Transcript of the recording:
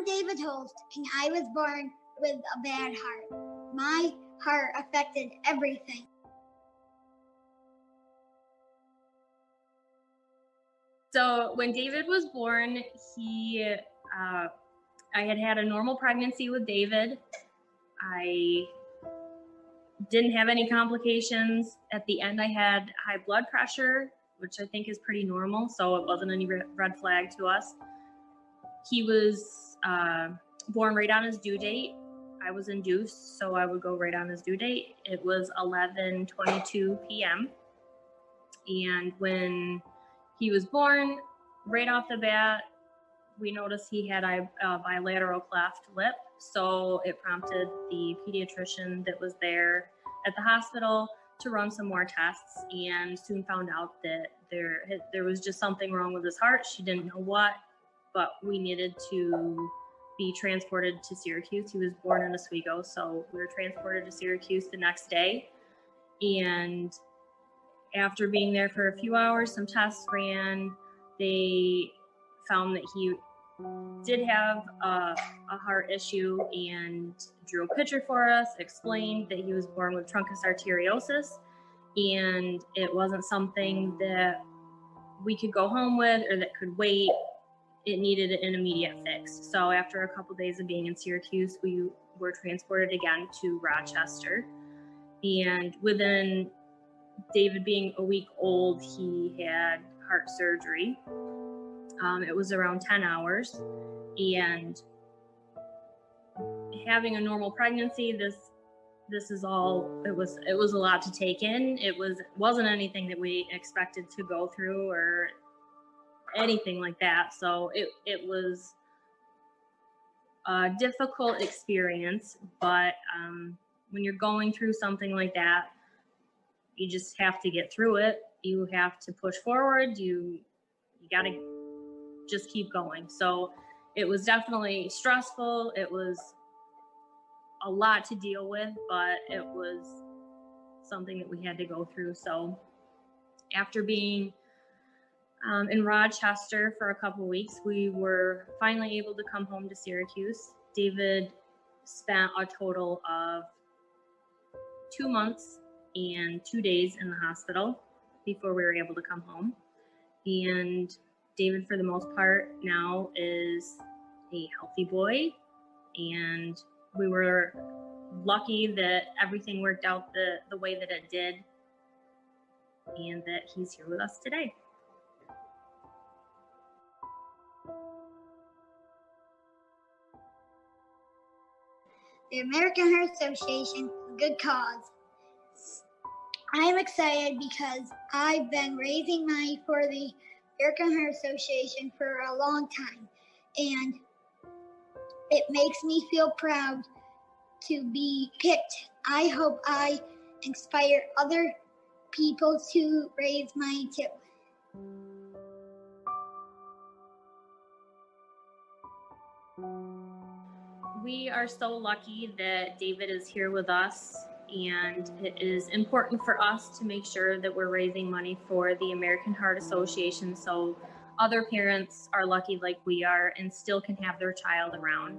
I'm David Holst, and I was born with a bad heart. My heart affected everything. So when David was born, I had a normal pregnancy with David. I didn't have any complications. At the end, I had high blood pressure, which I think is pretty normal, so it wasn't any red flag to us. He was born right on his due date. I was induced, so I would go right on his due date. It was 11:22 p.m. And when he was born, right off the bat, we noticed he had a bilateral cleft lip. So it prompted the pediatrician that was there at the hospital to run some more tests, and soon found out that there was just something wrong with his heart. She didn't know what, but we needed to be transported to Syracuse. He was born in Oswego, so we were transported to Syracuse the next day. And after being there for a few hours, some tests ran. They found that he did have a heart issue and drew a picture for us, explained that he was born with truncus arteriosus, and it wasn't something that we could go home with or that could wait. It needed an immediate fix. So after a couple days of being in Syracuse, we were transported again to Rochester. And within David being a week old, he had heart surgery. It was around 10 hours. And having a normal pregnancy, this is all, it was a lot to take in. It wasn't anything that we expected to go through or anything like that. So it was a difficult experience, but when you're going through something like that, you just have to get through it. You have to push forward. You got to just keep going. So it was definitely stressful. It was a lot to deal with, but it was something that we had to go through. So after being in Rochester for a couple of weeks, we were finally able to come home to Syracuse. David spent a total of 2 months and 2 days in the hospital before we were able to come home. And David, for the most part, now is a healthy boy, and we were lucky that everything worked out the way that it did, and that he's here with us today. The American Heart Association is a good cause. I'm excited because I've been raising money for the American Heart Association for a long time, and it makes me feel proud to be picked. I hope I inspire other people to raise money too. We are so lucky that David is here with us, and it is important for us to make sure that we're raising money for the American Heart Association so other parents are lucky like we are and still can have their child around.